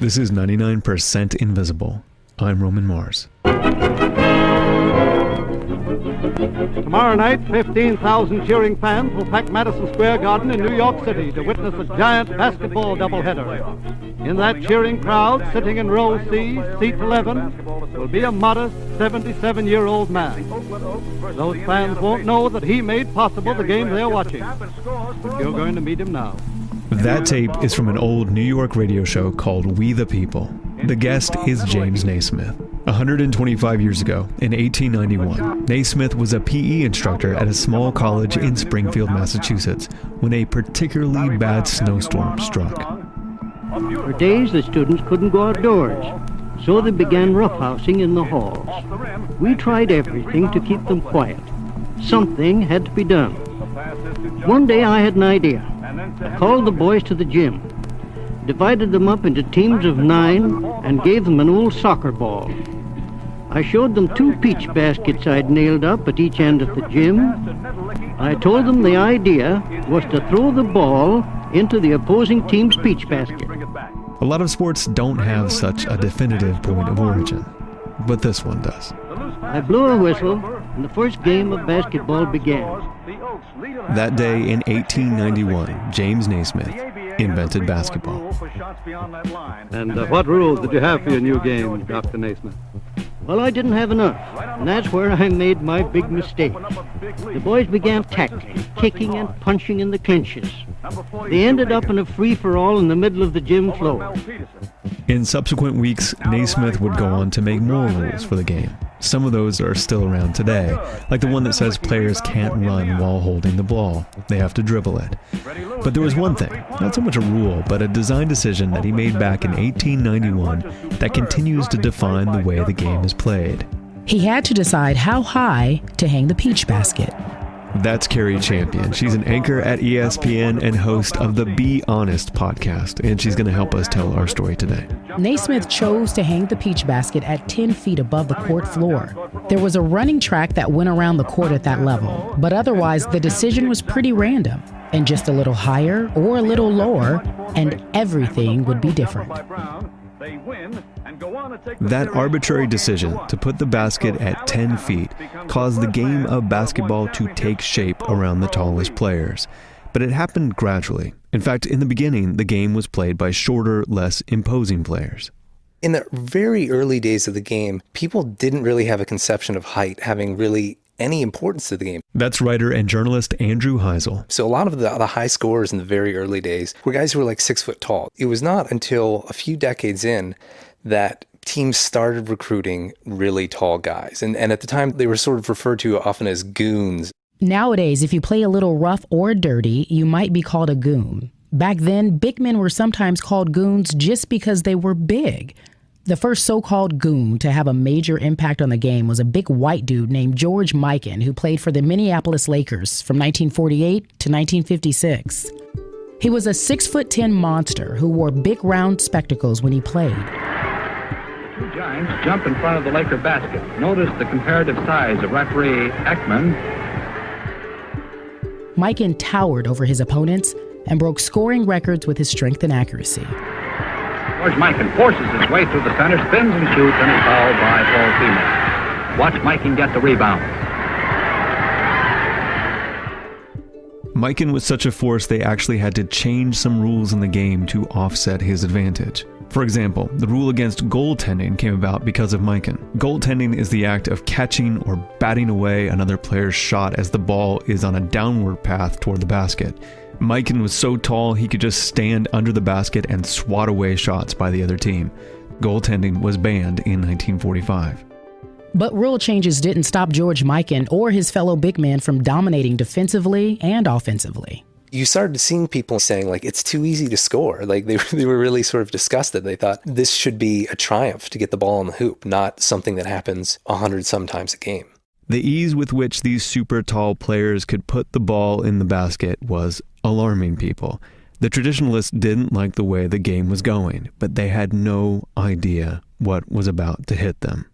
This is 99% Invisible. I'm Roman Mars. Tomorrow night, 15,000 cheering fans will pack Madison Square Garden in New York City to witness a giant basketball doubleheader. In that cheering crowd, sitting in row C, seat 11, will be a modest 77-year-old man. Those fans won't know that he made possible the game they're watching. But you're going to meet him now. That tape is from an old New York radio show called We the People. The guest is James Naismith. 125 years ago, in 1891, Naismith was a PE instructor at a small college in Springfield, Massachusetts, when a particularly bad snowstorm struck. For days, the students couldn't go outdoors, so they began roughhousing in the halls. We tried everything to keep them quiet. Something had to be done. One day I had an idea. I called the boys to the gym, divided them up into teams of 9, and gave them an old soccer ball. I showed them 2 peach baskets I'd nailed up at each end of the gym. I told them the idea was to throw the ball into the opposing team's peach basket. A lot of sports don't have such a definitive point of origin, but this one does. I blew a whistle, and the first game of basketball began. That day in 1891, James Naismith invented basketball. And what rules did you have for your new game, Dr. Naismith? Well, I didn't have enough, and that's where I made my big mistake. The boys began tackling, kicking, and punching in the clinches. They ended up in a free-for-all in the middle of the gym floor. In subsequent weeks, Naismith would go on to make more rules for the game. Some of those are still around today, like the one that says players can't run while holding the ball. They have to dribble it. But there was one thing, not so much a rule, but a design decision that he made back in 1891 that continues to define the way the game is played. He had to decide how high to hang the peach basket. That's Carrie Champion. She's an anchor at ESPN and host of the Be Honest podcast, and she's going to help us tell our story today. Naismith chose to hang the peach basket at 10 feet above the court floor. There was a running track that went around the court at that level, but otherwise the decision was pretty random, and just a little higher or a little lower, and everything would be different. That arbitrary decision to put the basket at 10 feet caused the game of basketball to take shape around the tallest players. But it happened gradually. In fact, in the beginning, the game was played by shorter, less imposing players. In the very early days of the game, people didn't really have a conception of height having really any importance to the game. That's writer and journalist Andrew Heisel. So a lot of the high scorers in the very early days were guys who were like 6 foot tall. It was not until a few decades in that teams started recruiting really tall guys. And at the time, they were sort of referred to often as goons. Nowadays, if you play a little rough or dirty, you might be called a goon. Back then, big men were sometimes called goons just because they were big. The first so-called goon to have a major impact on the game was a big white dude named George Mikan, who played for the Minneapolis Lakers from 1948 to 1956. He was a 6'10" monster who wore big round spectacles when he played. Two giants jump in front of the Laker basket. Notice the comparative size of referee Ekman. Mikan towered over his opponents and broke scoring records with his strength and accuracy. George Mikan forces his way through the center, spins and shoots, and is fouled by Paul Female. Watch Mikan get the rebound. Mikan was such a force they actually had to change some rules in the game to offset his advantage. For example, the rule against goaltending came about because of Mikan. Goaltending is the act of catching or batting away another player's shot as the ball is on a downward path toward the basket. Mikan was so tall he could just stand under the basket and swat away shots by the other team. Goaltending was banned in 1945. But rule changes didn't stop George Mikan or his fellow big men from dominating defensively and offensively. You started seeing people saying, like, it's too easy to score. Like, they were really sort of disgusted. They thought this should be a triumph to get the ball in the hoop, not something that happens 100 sometimes a game. The ease with which these super tall players could put the ball in the basket was alarming people. The traditionalists didn't like the way the game was going, but they had no idea what was about to hit them.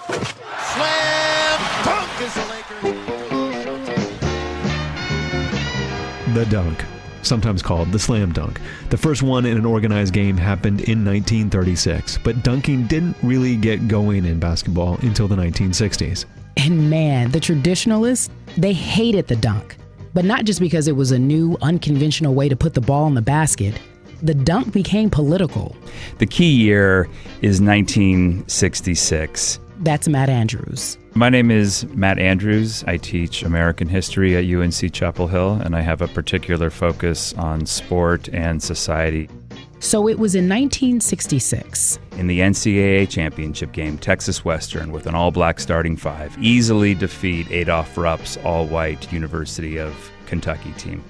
Slam dunk is the Lakers. The dunk. sometimes called the slam dunk. The first one in an organized game happened in 1936, but dunking didn't really get going in basketball until the 1960s. And man, the traditionalists, they hated the dunk. But not just because it was a new, unconventional way to put the ball in the basket. The dunk became political. The key year is 1966. That's Matt Andrews. My name is Matt Andrews. I teach American history at UNC Chapel Hill, and I have a particular focus on sport and society. So it was in 1966. In the NCAA championship game, Texas Western, with an all-black starting five, easily defeat Adolph Rupp's all-white University of Kentucky team.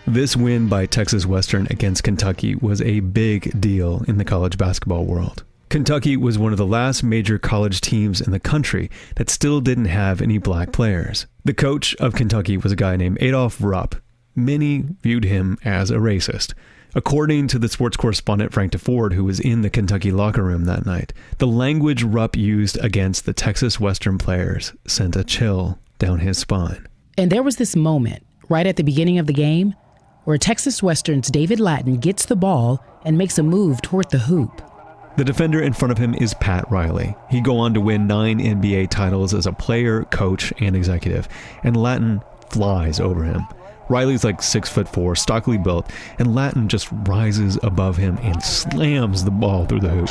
This win by Texas Western against Kentucky was a big deal in the college basketball world. Kentucky was one of the last major college teams in the country that still didn't have any black players. The coach of Kentucky was a guy named Adolph Rupp. Many viewed him as a racist. According to the sports correspondent Frank DeFord, who was in the Kentucky locker room that night, the language Rupp used against the Texas Western players sent a chill down his spine. And there was this moment right at the beginning of the game where Texas Western's David Lattin gets the ball and makes a move toward the hoop. The defender in front of him is Pat Riley. He'd go on to win 9 NBA titles as a player, coach, and executive, and Lattin flies over him. Riley's like 6'4", stockily built, and Lattin just rises above him and slams the ball through the hoop.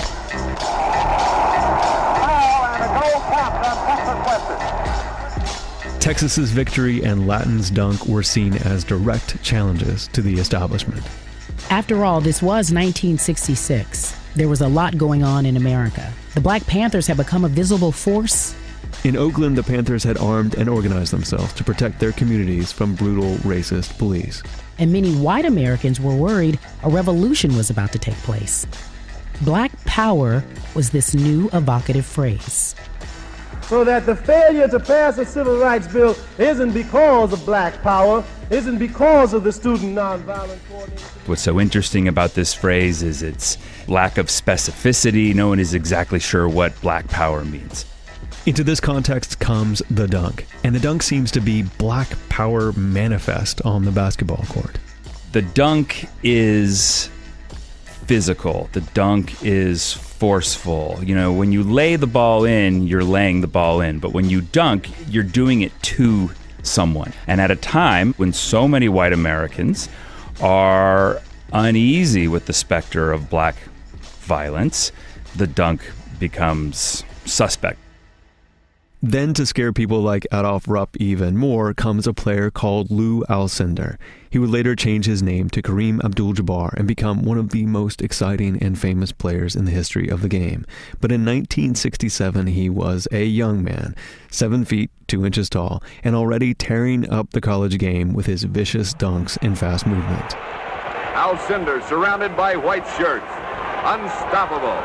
Texas's victory and Lattin's dunk were seen as direct challenges to the establishment. After all, this was 1966. There was a lot going on in America. The Black Panthers had become a visible force. In Oakland, the Panthers had armed and organized themselves to protect their communities from brutal, racist police. And many white Americans were worried a revolution was about to take place. Black power was this new evocative phrase. So that the failure to pass a civil rights bill isn't because of black power, isn't because of the student nonviolent coordination. What's so interesting about this phrase is its lack of specificity. No one is exactly sure what black power means. Into this context comes the dunk, and the dunk seems to be black power manifest on the basketball court. The dunk is physical. The dunk is forceful. You know, when you lay the ball in, you're laying the ball in. But when you dunk, you're doing it to someone. And at a time when so many white Americans are uneasy with the specter of black violence, the dunk becomes suspect. Then to scare people like Adolph Rupp even more comes a player called Lou Alcindor. He would later change his name to Kareem Abdul-Jabbar and become one of the most exciting and famous players in the history of the game. But in 1967, he was a young man, 7 feet, 2 inches tall, and already tearing up the college game with his vicious dunks and fast movement. Alcindor surrounded by white shirts. Unstoppable.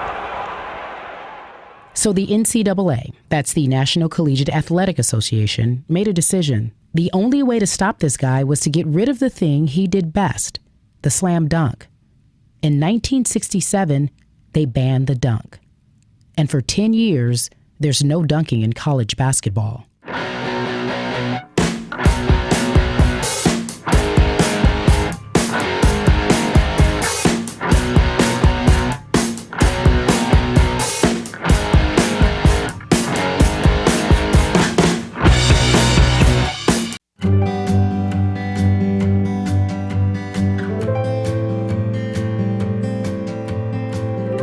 So the NCAA, that's the National Collegiate Athletic Association, made a decision. The only way to stop this guy was to get rid of the thing he did best, the slam dunk. In 1967, they banned the dunk. And for 10 years, there's no dunking in college basketball.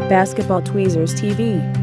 Basketball Tweezers TV.